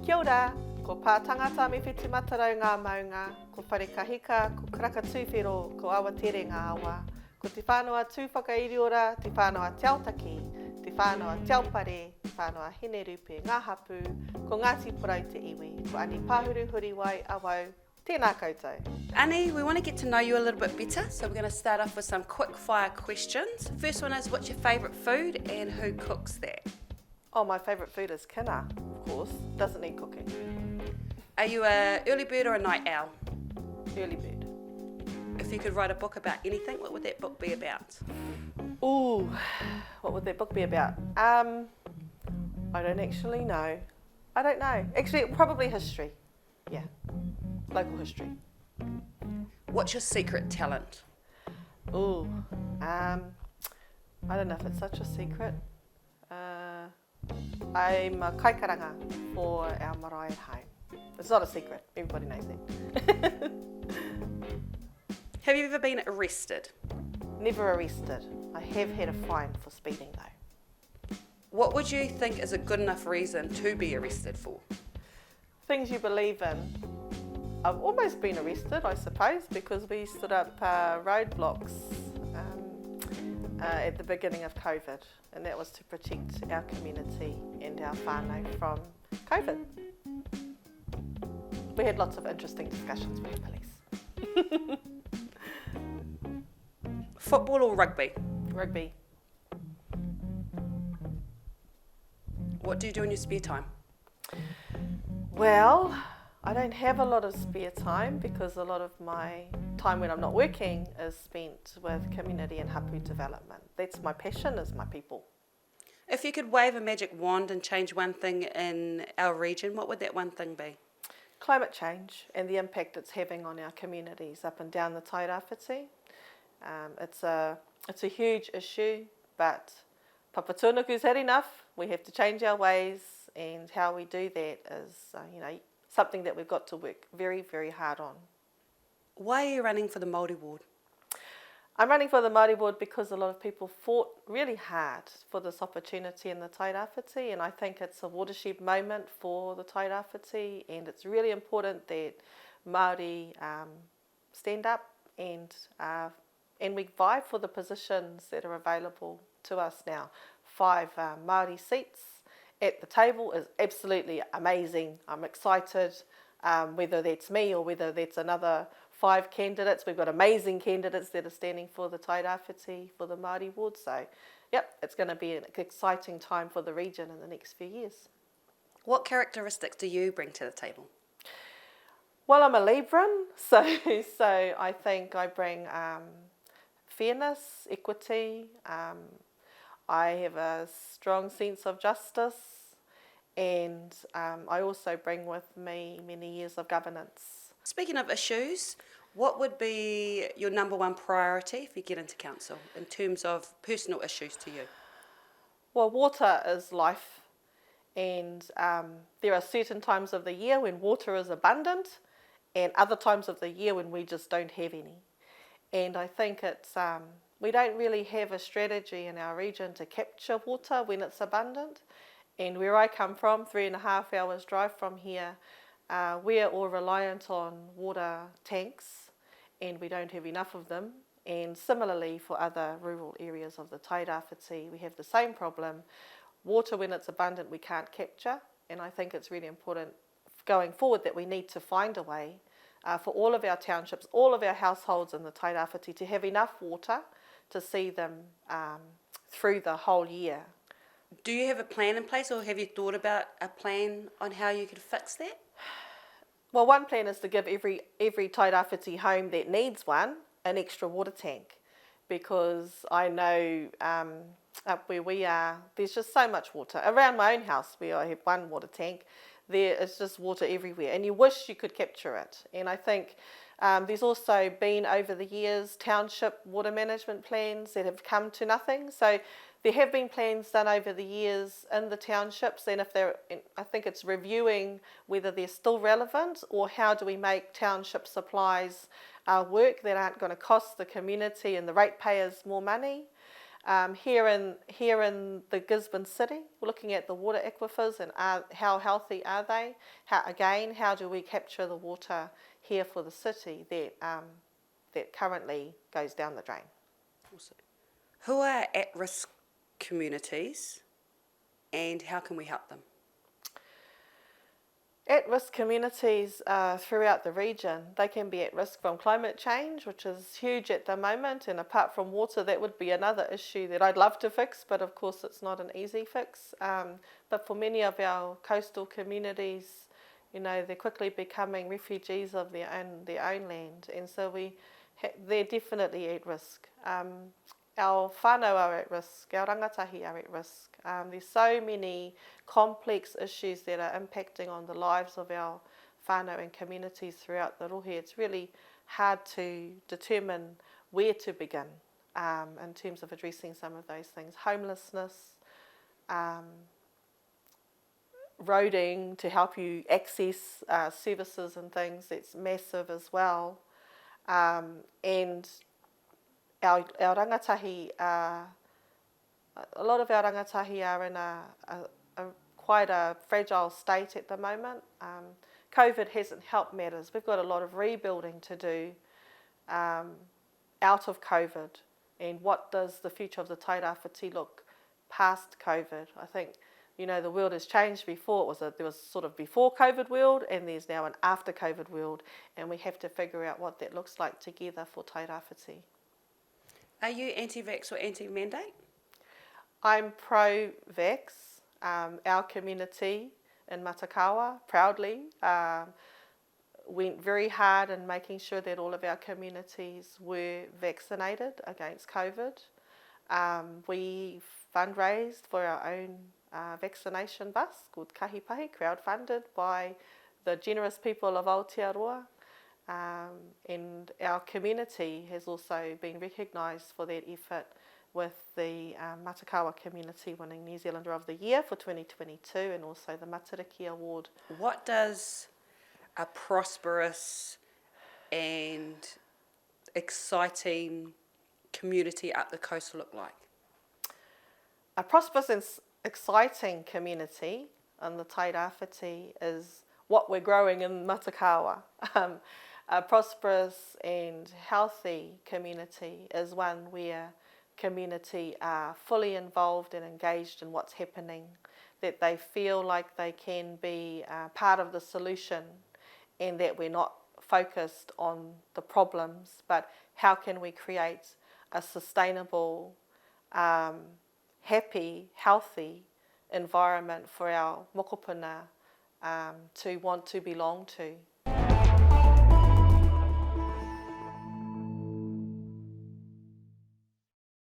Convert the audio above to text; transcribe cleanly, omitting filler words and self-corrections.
Kia ora, ko pā tangata me whiti matarau ngā maunga, ko whare kahika, ko kraka tūwhero, ko awa tere ngā awa, ko te whānau tūwhakairiora, te whānau tiautaki, te whānau tiaupare, te whānau hene rupe ngā hapu, ko Ngāti Porau te iwi, ko ani Pahuru Huriwai awau, tēnā koutou. Annie, we want to get to know you a little bit better, so we're going to start off with some quick fire questions. First one is, what's your favourite food and who cooks that? Oh, my favourite food is kina, of course. Doesn't need cooking. Are you a early bird or a night owl? Early bird. If you could write a book about anything, what would that book be about? Ooh, what would that book be about? I don't actually know. I don't know. Actually, probably history. Yeah, local history. What's your secret talent? Ooh, I don't know if it's such a secret. I'm a kaikaranga for our marae at home. It's not a secret, everybody knows that. Have you ever been arrested? Never arrested. I have had a fine for speeding though. What would you think is a good enough reason to be arrested for? Things you believe in. I've almost been arrested, I suppose, because we stood up roadblocks at the beginning of COVID, and that was to protect our community and our whānau from COVID. We had lots of interesting discussions with the police. Football or rugby? Rugby. What do you do in your spare time? Well, I don't have a lot of spare time because a lot of my time when I'm not working is spent with community and hapu development. That's my passion, is my people. If you could wave a magic wand and change one thing in our region, what would that one thing be? Climate change and the impact it's having on our communities up and down the Tairāwhiti. It's a huge issue, but Papatūānuku's had enough. We have to change our ways, and how we do that is, something that we've got to work very, very hard on. Why are you running for the Māori ward? I'm running for the Māori ward because a lot of people fought really hard for this opportunity in the Tairāwhiti, and I think it's a watershed moment for the Tairāwhiti, and it's really important that Māori stand up and we vie for the positions that are available to us now. 5 Māori seats at the table is absolutely amazing. I'm excited, whether that's me or whether that's another 5 candidates. We've got amazing candidates that are standing for the Tairāwhiti, for the Māori ward. So, yep, it's going to be an exciting time for the region in the next few years. What characteristics do you bring to the table? Well, I'm a Libran, so I think I bring fairness, equity. I have a strong sense of justice, and I also bring with me many years of governance. Speaking of issues, what would be your number one priority if you get into council in terms of personal issues to you? Well, water is life, and there are certain times of the year when water is abundant and other times of the year when we just don't have any. And I think it's we don't really have a strategy in our region to capture water when it's abundant. And where I come from, 3.5 hours drive from here, we are all reliant on water tanks, and we don't have enough of them. And similarly for other rural areas of the Tairāwhiti, we have the same problem. Water, when it's abundant, we can't capture, and I think it's really important going forward that we need to find a way for all of our townships, all of our households in the Tairāwhiti to have enough water to see them through the whole year. Do you have a plan in place, or have you thought about a plan on how you could fix that? Well, one plan is to give every Tairāwhiti home that needs one an extra water tank, because I know up where we are, there's just so much water. Around my own house, where I have one water tank, there is just water everywhere, and you wish you could capture it. And I think there's also been, over the years, township water management plans that have come to nothing. So there have been plans done over the years in the townships, and I think it's reviewing whether they're still relevant, or how do we make township supplies work that aren't going to cost the community and the ratepayers more money. Here in the Gisborne city, we're looking at the water aquifers and how healthy are they? How do we capture the water here for the city that currently goes down the drain? Awesome. Who are at-risk communities and how can we help them? At-risk communities throughout the region, they can be at risk from climate change, which is huge at the moment, and apart from water, that would be another issue that I'd love to fix, but of course it's not an easy fix. But for many of our coastal communities, they're quickly becoming refugees of their own land, and so they're definitely at risk. Our whānau are at risk, our rangatahi are at risk. There's so many complex issues that are impacting on the lives of our whānau and communities throughout the rohe. It's really hard to determine where to begin in terms of addressing some of those things. Homelessness, roading to help you access services and things, it's massive as well. And our rangatahi, a lot of our rangatahi are in quite a fragile state at the moment. COVID hasn't helped matters. We've got a lot of rebuilding to do out of COVID. And what does the future of the tairāwhiti look past COVID? I think, the world has changed before. There was sort of before COVID world, and there's now an after COVID world, and we have to figure out what that looks like together for tairāwhiti. Are you anti-vax or anti-mandate? I'm pro-vax. Our community in Matakawa proudly went very hard in making sure that all of our communities were vaccinated against COVID. We fundraised for our own vaccination bus called Kahipahi, crowdfunded by the generous people of Aotearoa. And our community has also been recognised for that effort with the Matakawa community winning New Zealander of the Year for 2022 and also the Matariki Award. What does a prosperous and exciting community up the coast look like? A prosperous and exciting community in the tairāwhiti is what we're growing in Matakawa. A prosperous and healthy community is one where community are fully involved and engaged in what's happening, that they feel like they can be part of the solution and that we're not focused on the problems, but how can we create a sustainable, happy, healthy environment for our mokopuna to want to belong to.